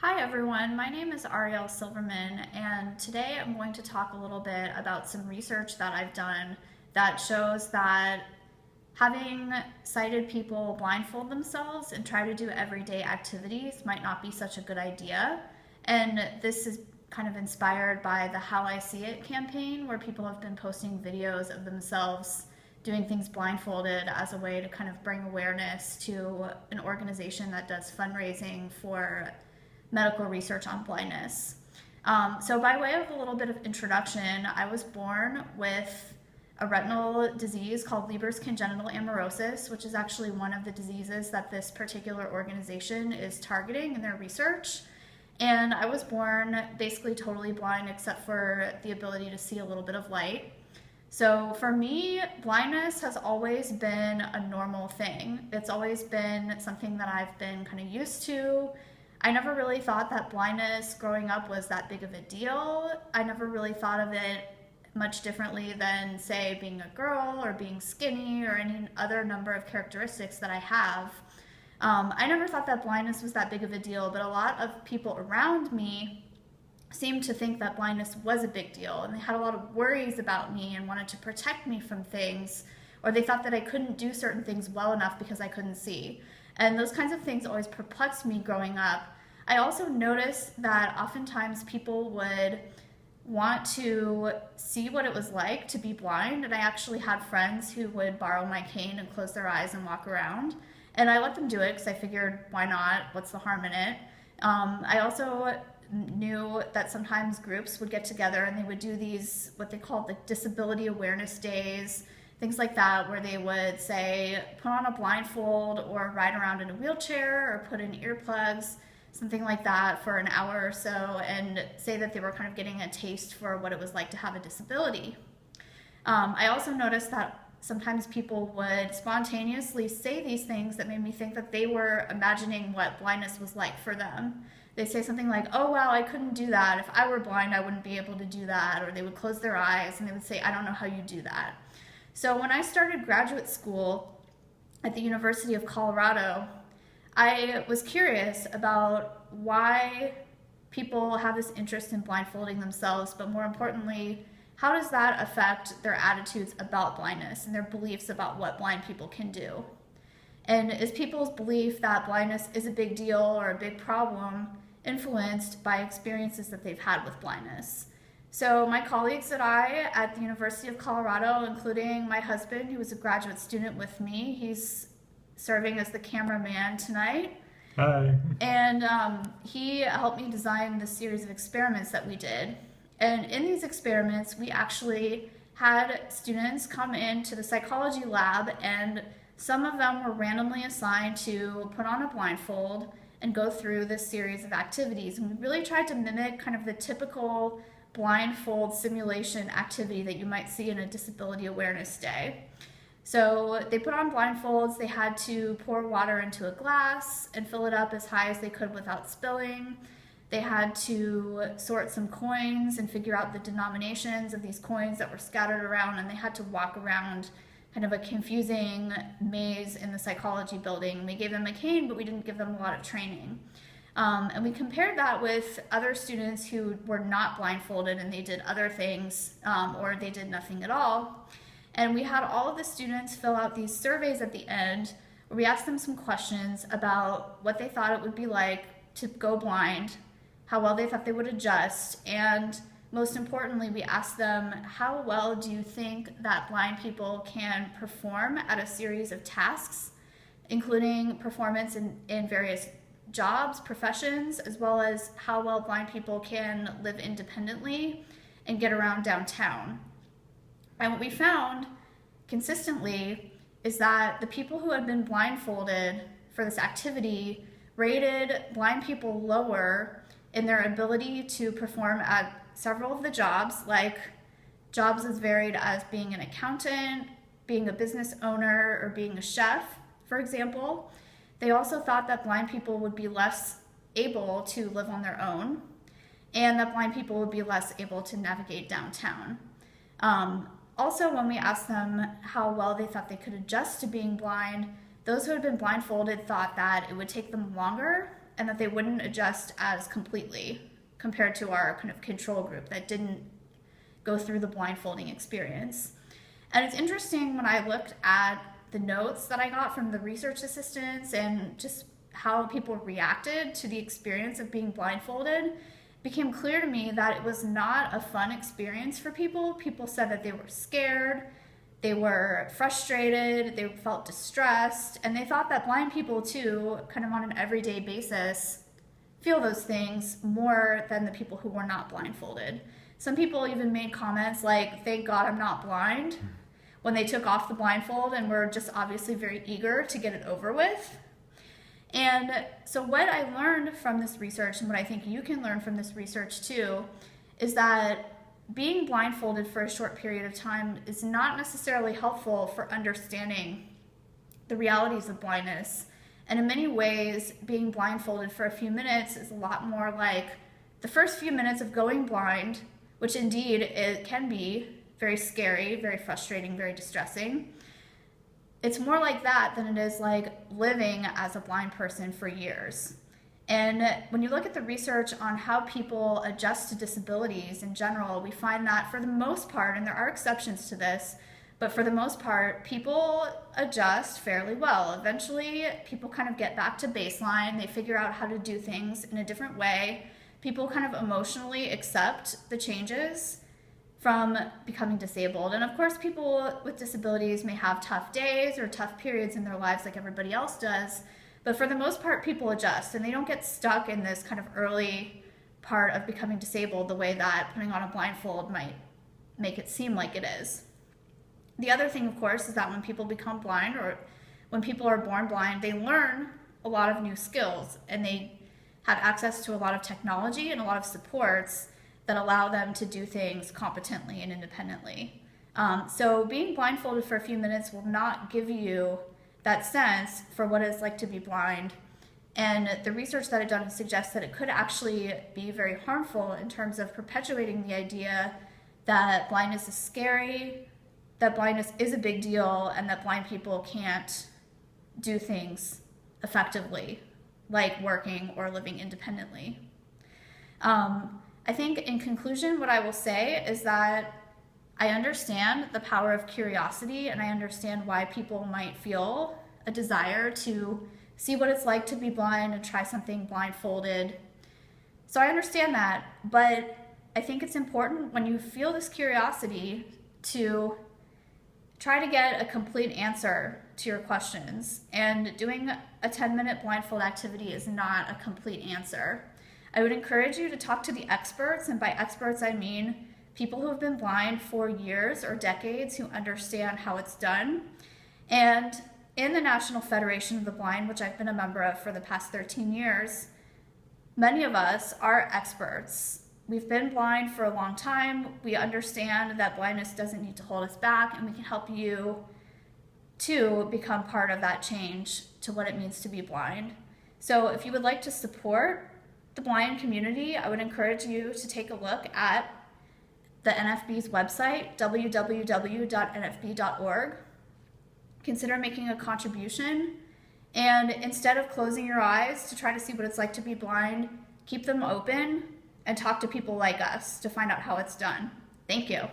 Hi everyone, my name is Ariel Silverman, and today I'm going to talk a little bit about some research that I've done that shows that having sighted people blindfold themselves and try to do everyday activities might not be such a good idea. And this is kind of inspired by the How I See It campaign, where people have been posting videos of themselves doing things blindfolded as a way to kind of bring awareness to an organization that does fundraising for medical research on blindness. So by way of a little bit of introduction, I was born with a retinal disease called Leber's congenital amaurosis, which is actually one of the diseases that this particular organization is targeting in their research. And I was born basically totally blind except for the ability to see a little bit of light. So for me, blindness has always been a normal thing. It's always been something that I've been kind of used to. I never really thought that blindness growing up was that big of a deal. I never really thought of it much differently than, say, being a girl or being skinny or any other number of characteristics that I have. I never thought that blindness was that big of a deal, but a lot of people around me seemed to think that blindness was a big deal, and they had a lot of worries about me and wanted to protect me from things, or they thought that I couldn't do certain things well enough because I couldn't see. And those kinds of things always perplexed me growing up. I also noticed that oftentimes people would want to see what it was like to be blind, and I actually had friends who would borrow my cane and close their eyes and walk around. And I let them do it because I figured, why not? What's the harm in it? I also knew that sometimes groups would get together and they would do these, what they called the disability awareness days, things like that, where they would say, put on a blindfold or ride around in a wheelchair or put in earplugs, something like that for an hour or so, and say that they were kind of getting a taste for what it was like to have a disability. I also noticed that sometimes people would spontaneously say these things that made me think that they were imagining what blindness was like for them. They'd say something like, oh, wow, I couldn't do that. If I were blind, I wouldn't be able to do that. Or they would close their eyes and they would say, I don't know how you do that. So when I started graduate school at the University of Colorado, I was curious about why people have this interest in blindfolding themselves, but more importantly, how does that affect their attitudes about blindness and their beliefs about what blind people can do? And is people's belief that blindness is a big deal or a big problem influenced by experiences that they've had with blindness? So my colleagues and I at the University of Colorado, including my husband, who was a graduate student with me, he's serving as the cameraman tonight. Hi. And he helped me design the series of experiments that we did. And in these experiments, we actually had students come into the psychology lab, and some of them were randomly assigned to put on a blindfold and go through this series of activities. And we really tried to mimic kind of the typical blindfold simulation activity that you might see in a disability awareness day. So they put on blindfolds, they had to pour water into a glass and fill it up as high as they could without spilling. They had to sort some coins and figure out the denominations of these coins that were scattered around, and they had to walk around kind of a confusing maze in the psychology building. We gave them a cane, but we didn't give them a lot of training. And we compared that with other students who were not blindfolded and they did other things, or they did nothing at all. And we had all of the students fill out these surveys at the end where we asked them some questions about what they thought it would be like to go blind, how well they thought they would adjust, and most importantly, we asked them, how well do you think that blind people can perform at a series of tasks, including performance in various jobs, professions, as well as how well blind people can live independently and get around downtown. And what we found consistently is that the people who had been blindfolded for this activity rated blind people lower in their ability to perform at several of the jobs, like jobs as varied as being an accountant, being a business owner, or being a chef, for example. They also thought that blind people would be less able to live on their own, and that blind people would be less able to navigate downtown. Also, when we asked them how well they thought they could adjust to being blind, those who had been blindfolded thought that it would take them longer and that they wouldn't adjust as completely compared to our kind of control group that didn't go through the blindfolding experience. And it's interesting when I looked at the notes that I got from the research assistants and just how people reacted to the experience of being blindfolded, it became clear to me that it was not a fun experience for people. People said that they were scared, they were frustrated, they felt distressed, and they thought that blind people too, kind of on an everyday basis, feel those things more than the people who were not blindfolded. Some people even made comments like, "Thank God I'm not blind," when they took off the blindfold and were just obviously very eager to get it over with. And so what I learned from this research, and what I think you can learn from this research too, is that being blindfolded for a short period of time is not necessarily helpful for understanding the realities of blindness. And in many ways, being blindfolded for a few minutes is a lot more like the first few minutes of going blind, which indeed it can be very scary, very frustrating, very distressing. It's more like that than it is like living as a blind person for years. And when you look at the research on how people adjust to disabilities in general, we find that for the most part, and there are exceptions to this, but for the most part, people adjust fairly well. Eventually, people kind of get back to baseline. They figure out how to do things in a different way. People kind of emotionally accept the changes from becoming disabled. And of course, people with disabilities may have tough days or tough periods in their lives like everybody else does. But for the most part, people adjust and they don't get stuck in this kind of early part of becoming disabled the way that putting on a blindfold might make it seem like it is. The other thing, of course, is that when people become blind or when people are born blind, they learn a lot of new skills and they have access to a lot of technology and a lot of supports that allow them to do things competently and independently. So being blindfolded for a few minutes will not give you that sense for what it's like to be blind. And the research that I've done suggests that it could actually be very harmful in terms of perpetuating the idea that blindness is scary, that blindness is a big deal, and that blind people can't do things effectively, like working or living independently. I think in conclusion, what I will say is that I understand the power of curiosity, and I understand why people might feel a desire to see what it's like to be blind and try something blindfolded. So I understand that, but I think it's important when you feel this curiosity to try to get a complete answer to your questions. And doing a 10-minute blindfold activity is not a complete answer. I would encourage you to talk to the experts, and by experts I mean people who have been blind for years or decades who understand how it's done. And in the National Federation of the Blind, which I've been a member of for the past 13 years, many of us are experts. We've been blind for a long time. We understand that blindness doesn't need to hold us back, and we can help you to become part of that change to what it means to be blind. So if you would like to support the blind community, I would encourage you to take a look at the NFB's website, www.nfb.org. Consider making a contribution, and instead of closing your eyes to try to see what it's like to be blind, keep them open and talk to people like us to find out how it's done. Thank you.